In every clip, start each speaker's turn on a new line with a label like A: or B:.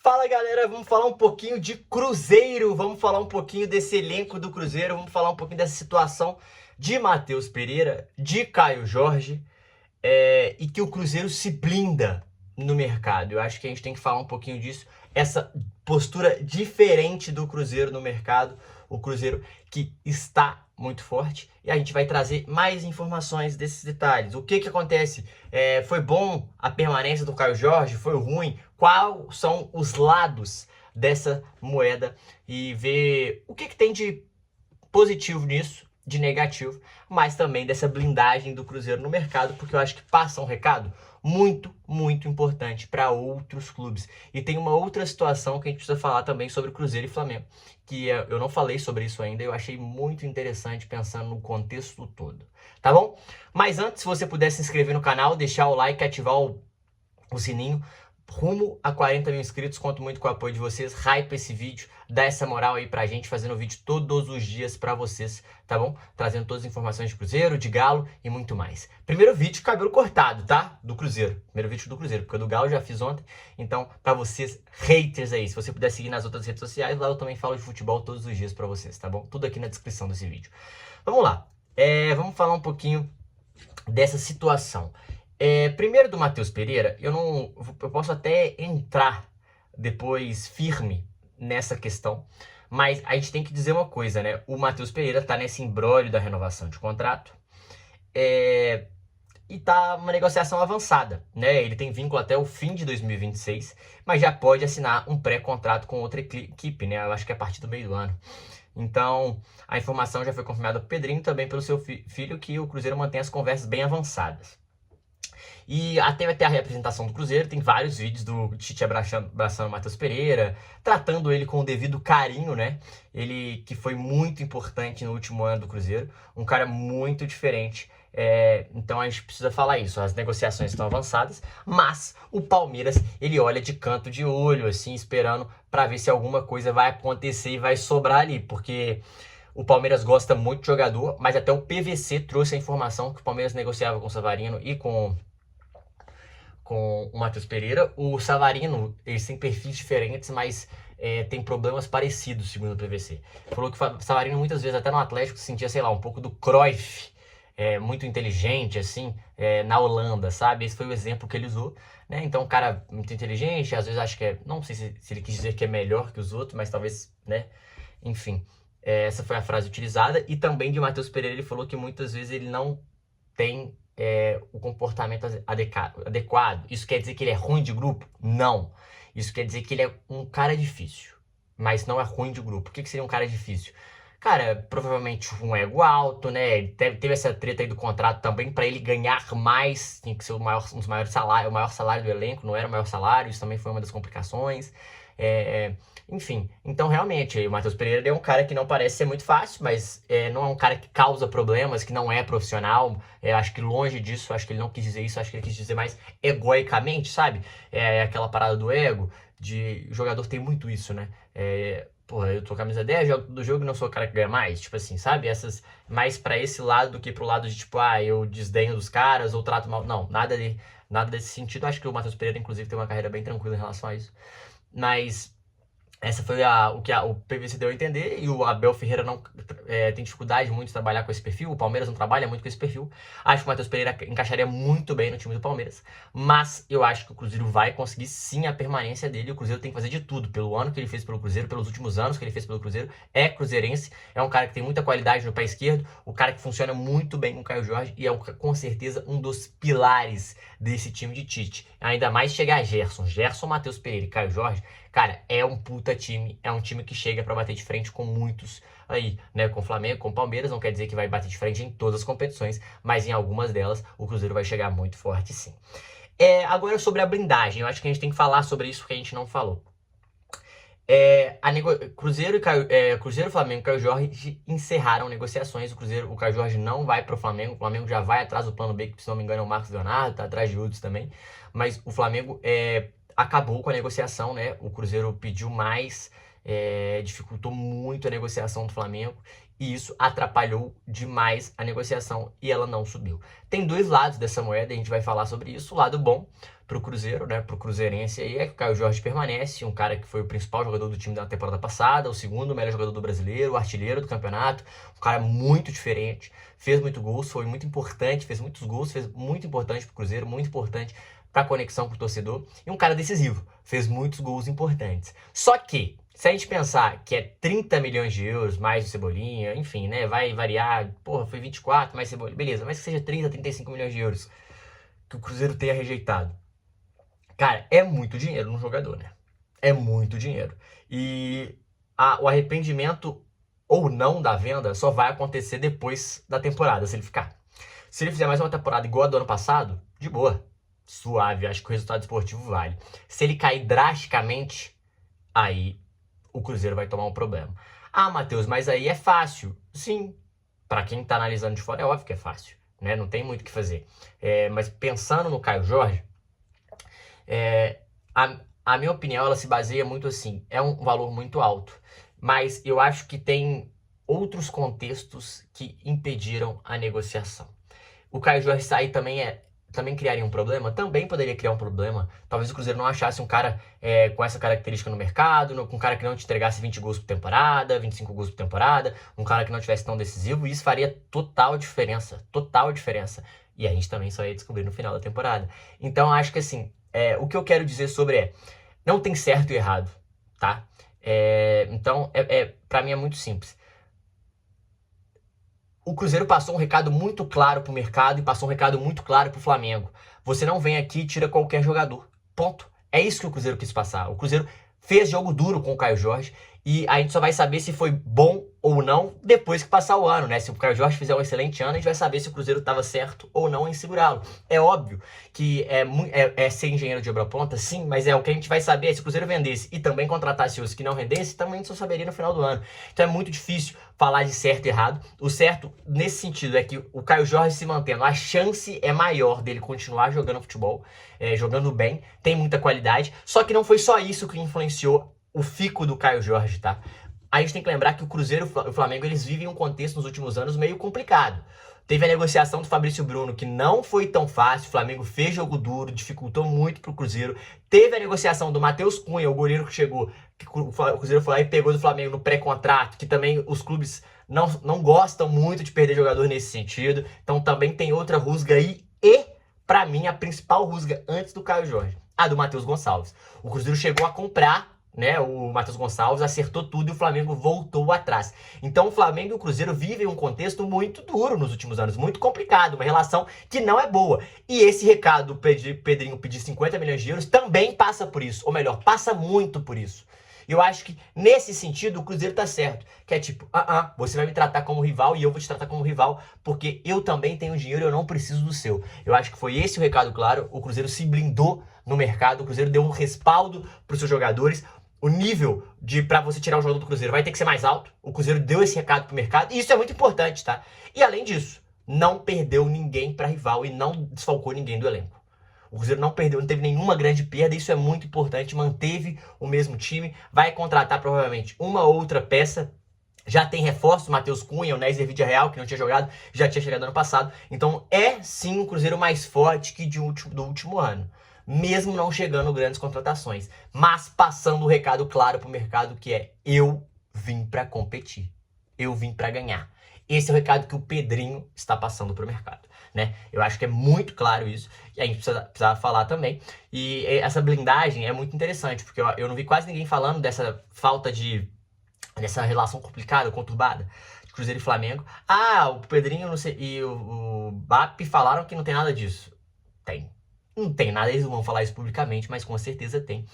A: Fala galera, vamos falar um pouquinho de Cruzeiro, vamos falar um pouquinho desse elenco do Cruzeiro, vamos falar um pouquinho dessa situação de Matheus Pereira, de Caio Jorge, e que o Cruzeiro se blinda no mercado. Eu acho que a gente tem que falar um pouquinho disso, essa postura diferente do Cruzeiro no mercado, o Cruzeiro que está muito forte, e a gente vai trazer mais informações desses detalhes. O que acontece? Foi bom a permanência do Caio Jorge? Foi ruim? Quais são os lados dessa moeda e ver o que tem de positivo nisso, de negativo, mas também dessa blindagem do Cruzeiro no mercado, porque eu acho que passa um recado muito, muito importante para outros clubes. E tem uma outra situação que a gente precisa falar também sobre Cruzeiro e Flamengo, que eu não falei sobre isso ainda, eu achei muito interessante pensando no contexto todo, tá bom? Mas antes, se você puder se inscrever no canal, deixar o like, ativar o sininho, rumo a 40 mil inscritos, conto muito com o apoio de vocês, hype esse vídeo, dá essa moral aí pra gente, fazendo vídeo todos os dias pra vocês, tá bom? Trazendo todas as informações de Cruzeiro, de Galo e muito mais. Primeiro vídeo, cabelo cortado, tá? Do Cruzeiro, primeiro vídeo do Cruzeiro, porque o do Galo eu já fiz ontem, então pra vocês, haters aí, se você puder seguir nas outras redes sociais, lá eu também falo de futebol todos os dias pra vocês, tá bom? Tudo aqui na descrição desse vídeo. Vamos lá, vamos falar um pouquinho dessa situação. Primeiro do Matheus Pereira, eu posso até entrar depois firme nessa questão, mas a gente tem que dizer uma coisa, né? O Matheus Pereira tá nesse imbróglio da renovação de contrato e tá uma negociação avançada, né? Ele tem vínculo até o fim de 2026, mas já pode assinar um pré-contrato com outra equipe, né? Eu acho que é a partir do meio do ano. Então, a informação já foi confirmada pelo Pedrinho, também pelo seu filho, que o Cruzeiro mantém as conversas bem avançadas. E até vai ter a representação do Cruzeiro, tem vários vídeos do Tite abraçando o Matheus Pereira, tratando ele com o devido carinho, né? Ele que foi muito importante no último ano do Cruzeiro, um cara muito diferente. Então a gente precisa falar isso, as negociações estão avançadas, mas o Palmeiras, ele olha de canto de olho, assim, esperando para ver se alguma coisa vai acontecer e vai sobrar ali, porque o Palmeiras gosta muito de jogador, mas até o PVC trouxe a informação que o Palmeiras negociava com o Savarino e com o Matheus Pereira. O Savarino, eles têm perfis diferentes, mas tem problemas parecidos, segundo o PVC. Falou que o Savarino muitas vezes, até no Atlético, se sentia, sei lá, um pouco do Cruyff, muito inteligente, assim, na Holanda, sabe? Esse foi o exemplo que ele usou, né? Então, um cara muito inteligente, às vezes acho que não sei se ele quis dizer que é melhor que os outros, mas talvez, né? Enfim, essa foi a frase utilizada. E também de Matheus Pereira, ele falou que muitas vezes ele não tem o comportamento adequado. Isso quer dizer que ele é ruim de grupo? Não. Isso quer dizer que ele é um cara difícil, mas não é ruim de grupo. O que seria um cara difícil? Cara, provavelmente um ego alto, né? Ele teve essa treta aí do contrato também, para ele ganhar mais, tinha que ser um dos maiores salários, o maior salário do elenco, não era o maior salário, isso também foi uma das complicações. Enfim, então realmente o Matheus Pereira é um cara que não parece ser muito fácil, mas não é um cara que causa problemas, que não é profissional. Acho que longe disso, acho que ele não quis dizer isso, acho que ele quis dizer mais egoicamente, sabe? Aquela parada do ego, de o jogador tem muito isso, né? Porra, eu tô camisa 10, jogo do jogo e não sou o cara que ganha mais, tipo assim, sabe? Essas mais pra esse lado do que pro lado de tipo, eu desdenho dos caras ou trato mal. Não, nada desse sentido. Acho que o Matheus Pereira, inclusive, tem uma carreira bem tranquila em relação a isso. Mas essa foi o que o PVC deu a entender, e o Abel Ferreira não tem dificuldade muito de trabalhar com esse perfil, o Palmeiras não trabalha muito com esse perfil. Acho que o Matheus Pereira encaixaria muito bem no time do Palmeiras, mas eu acho que o Cruzeiro vai conseguir sim a permanência dele. O Cruzeiro tem que fazer de tudo, pelo ano que ele fez pelo Cruzeiro, pelos últimos anos que ele fez pelo Cruzeiro. É cruzeirense, é um cara que tem muita qualidade no pé esquerdo, o cara que funciona muito bem com o Caio Jorge, e é com certeza um dos pilares desse time de Tite. Ainda mais chegar Gerson, Matheus Pereira e Caio Jorge. Cara, é um puta time, é um time que chega pra bater de frente com muitos aí, né? Com o Flamengo, com o Palmeiras, não quer dizer que vai bater de frente em todas as competições, mas em algumas delas o Cruzeiro vai chegar muito forte, sim. Agora sobre a blindagem, eu acho que a gente tem que falar sobre isso que a gente não falou. Cruzeiro, Flamengo e Caio Jorge encerraram negociações. O Caio Jorge não vai pro Flamengo, o Flamengo já vai atrás do plano B, que se não me engano é o Marcos Leonardo, tá atrás de outros também, mas o Flamengo acabou com a negociação, né? O Cruzeiro pediu mais dificultou muito a negociação do Flamengo e isso atrapalhou demais a negociação e ela não subiu. Tem dois lados dessa moeda, a gente vai falar sobre isso. O lado bom pro Cruzeiro, né, pro cruzeirense aí, é que o Caio Jorge permanece, um cara que foi o principal jogador do time da temporada passada, o segundo melhor jogador do brasileiro, o artilheiro do campeonato, um cara muito diferente, fez muito gols, foi muito importante, fez muitos gols, fez muito importante pro Cruzeiro, muito importante para a conexão com o torcedor, e um cara decisivo, fez muitos gols importantes. Só que, se a gente pensar que é 30 milhões de euros, mais o Cebolinha, enfim, né, vai variar, porra, foi 24, mais Cebolinha, beleza, mas que seja 30, 35 milhões de euros que o Cruzeiro tenha rejeitado. Cara, é muito dinheiro no jogador, né? É muito dinheiro. E o arrependimento ou não da venda só vai acontecer depois da temporada, se ele ficar. Se ele fizer mais uma temporada igual a do ano passado, de boa, suave, acho que o resultado esportivo vale. Se ele cair drasticamente, aí o Cruzeiro vai tomar um problema. Ah, Matheus, mas aí é fácil. Sim, para quem tá analisando de fora é óbvio que é fácil, né? Não tem muito o que fazer. Mas pensando no Caio Jorge, a minha opinião, ela se baseia muito assim, é um valor muito alto, mas eu acho que tem outros contextos que impediram a negociação. O Caio Jorge sair também criaria um problema? Também poderia criar um problema. Talvez o Cruzeiro não achasse um cara com essa característica no mercado, um cara que não te entregasse 20 gols por temporada, 25 gols por temporada, um cara que não tivesse tão decisivo, e isso faria total diferença, total diferença. E a gente também só ia descobrir no final da temporada. Então, acho que assim, o que eu quero dizer sobre não tem certo e errado, tá? Então, pra mim é muito simples. O Cruzeiro passou um recado muito claro pro mercado e passou um recado muito claro pro Flamengo. Você não vem aqui e tira qualquer jogador. Ponto. É isso que o Cruzeiro quis passar. O Cruzeiro fez jogo duro com o Caio Jorge e a gente só vai saber se foi bom ou não depois que passar o ano, né? Se o Caio Jorge fizer um excelente ano, a gente vai saber se o Cruzeiro estava certo ou não em segurá-lo. É óbvio que é ser engenheiro de obra-ponta, sim, mas o que a gente vai saber se o Cruzeiro vendesse e também contratasse os que não rendesse, também a gente só saberia no final do ano. Então é muito difícil falar de certo e errado. O certo, nesse sentido, é que o Caio Jorge se mantendo, a chance é maior dele continuar jogando futebol, jogando bem, tem muita qualidade, só que não foi só isso que influenciou o fico do Caio Jorge, tá? A gente tem que lembrar que o Cruzeiro e o Flamengo, eles vivem um contexto nos últimos anos meio complicado. Teve a negociação do Fabrício Bruno, que não foi tão fácil, o Flamengo fez jogo duro, dificultou muito pro Cruzeiro. Teve a negociação do Matheus Cunha, o goleiro que chegou, que o Cruzeiro foi lá e pegou do Flamengo no pré-contrato, que também os clubes não gostam muito de perder jogador nesse sentido. Então também tem outra rusga aí. E, pra mim, a principal rusga antes do Caio Jorge, a do Matheus Gonçalves. O Cruzeiro chegou a comprar, né, o Matheus Gonçalves, acertou tudo e o Flamengo voltou atrás. Então o Flamengo e o Cruzeiro vivem um contexto muito duro nos últimos anos, muito complicado, uma relação que não é boa. E esse recado do Pedrinho pedir 50 milhões de euros também passa por isso, ou melhor, passa muito por isso. Eu acho que, nesse sentido, o Cruzeiro tá certo. Que é tipo, você vai me tratar como rival e eu vou te tratar como rival, porque eu também tenho dinheiro e eu não preciso do seu. Eu acho que foi esse o recado claro. O Cruzeiro se blindou no mercado, o Cruzeiro deu um respaldo pros seus jogadores. O nível pra você tirar o jogador do Cruzeiro vai ter que ser mais alto. O Cruzeiro deu esse recado pro mercado e isso é muito importante, tá? E além disso, não perdeu ninguém pra rival e não desfalcou ninguém do elenco. O Cruzeiro não perdeu, não teve nenhuma grande perda, isso é muito importante, manteve o mesmo time, vai contratar provavelmente uma outra peça, já tem reforço, o Matheus Cunha, o Nézer Villarreal, que não tinha jogado, já tinha chegado ano passado, então é sim um Cruzeiro mais forte que do último ano, mesmo não chegando grandes contratações, mas passando o recado claro pro mercado que eu vim pra competir, eu vim pra ganhar. Esse é o recado que o Pedrinho está passando pro mercado, né? Eu acho que é muito claro isso, e a gente precisa falar também. E essa blindagem é muito interessante, porque eu não vi quase ninguém falando dessa falta dessa relação complicada, conturbada, de Cruzeiro e Flamengo. O Pedrinho e o BAP falaram que não tem nada disso. Tem. Não tem nada, eles não vão falar isso publicamente, mas com certeza tem.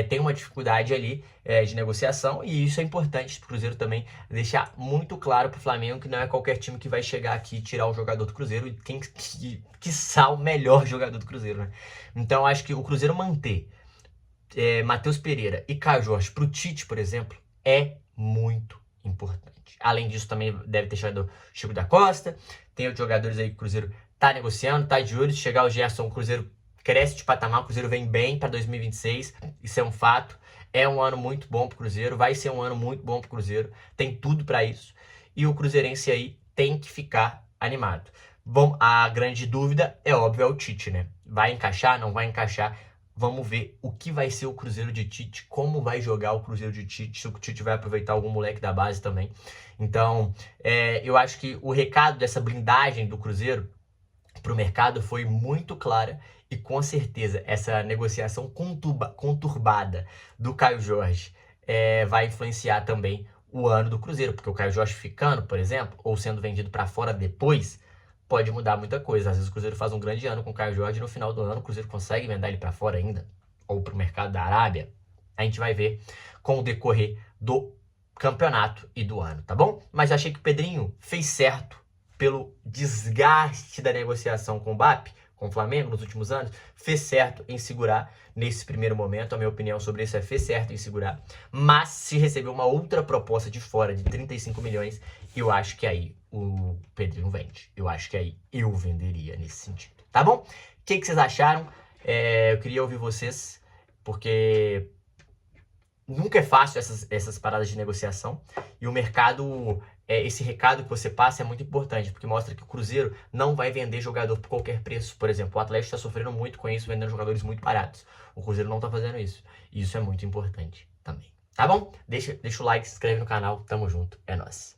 A: Tem uma dificuldade ali de negociação e isso é importante para o Cruzeiro também deixar muito claro para o Flamengo que não é qualquer time que vai chegar aqui e tirar o jogador do Cruzeiro e quiçá o melhor jogador do Cruzeiro, né? Então acho que o Cruzeiro manter Matheus Pereira e Caio Jorge para o Tite, por exemplo, é muito importante. Além disso, também deve ter chegado o Chico da Costa, tem outros jogadores aí que o Cruzeiro tá negociando, tá de olho. Se chegar o Gerson, o Cruzeiro cresce de patamar, o Cruzeiro vem bem para 2026, isso é um fato. É um ano muito bom pro Cruzeiro, vai ser um ano muito bom pro Cruzeiro, tem tudo para isso. E o cruzeirense aí tem que ficar animado. Bom, a grande dúvida é óbvio, é o Tite, né? Vai encaixar, não vai encaixar? Vamos ver o que vai ser o Cruzeiro de Tite, como vai jogar o Cruzeiro de Tite, se o Tite vai aproveitar algum moleque da base também. Então, eu acho que o recado dessa blindagem do Cruzeiro para o mercado foi muito clara e com certeza essa negociação conturbada do Caio Jorge vai influenciar também o ano do Cruzeiro, porque o Caio Jorge ficando, por exemplo, ou sendo vendido para fora depois, pode mudar muita coisa. Às vezes o Cruzeiro faz um grande ano com o Caio Jorge e no final do ano o Cruzeiro consegue vender ele para fora ainda, ou para o mercado da Arábia. A gente vai ver com o decorrer do campeonato e do ano, tá bom? Mas eu achei que o Pedrinho fez certo pelo desgaste da negociação com o BAP, com o Flamengo nos últimos anos, fez certo em segurar nesse primeiro momento. A minha opinião sobre isso fez certo em segurar. Mas se receber uma outra proposta de fora de 35 milhões, eu acho que aí o Pedrinho vende. Eu acho que aí eu venderia nesse sentido. Tá bom? O que vocês acharam? Eu queria ouvir vocês, porque nunca é fácil essas paradas de negociação. E o mercado, esse recado que você passa é muito importante, porque mostra que o Cruzeiro não vai vender jogador por qualquer preço. Por exemplo, o Atlético está sofrendo muito com isso, vendendo jogadores muito baratos. O Cruzeiro não está fazendo isso. E isso é muito importante também. Tá bom? Deixa o like, se inscreve no canal. Tamo junto. É nóis.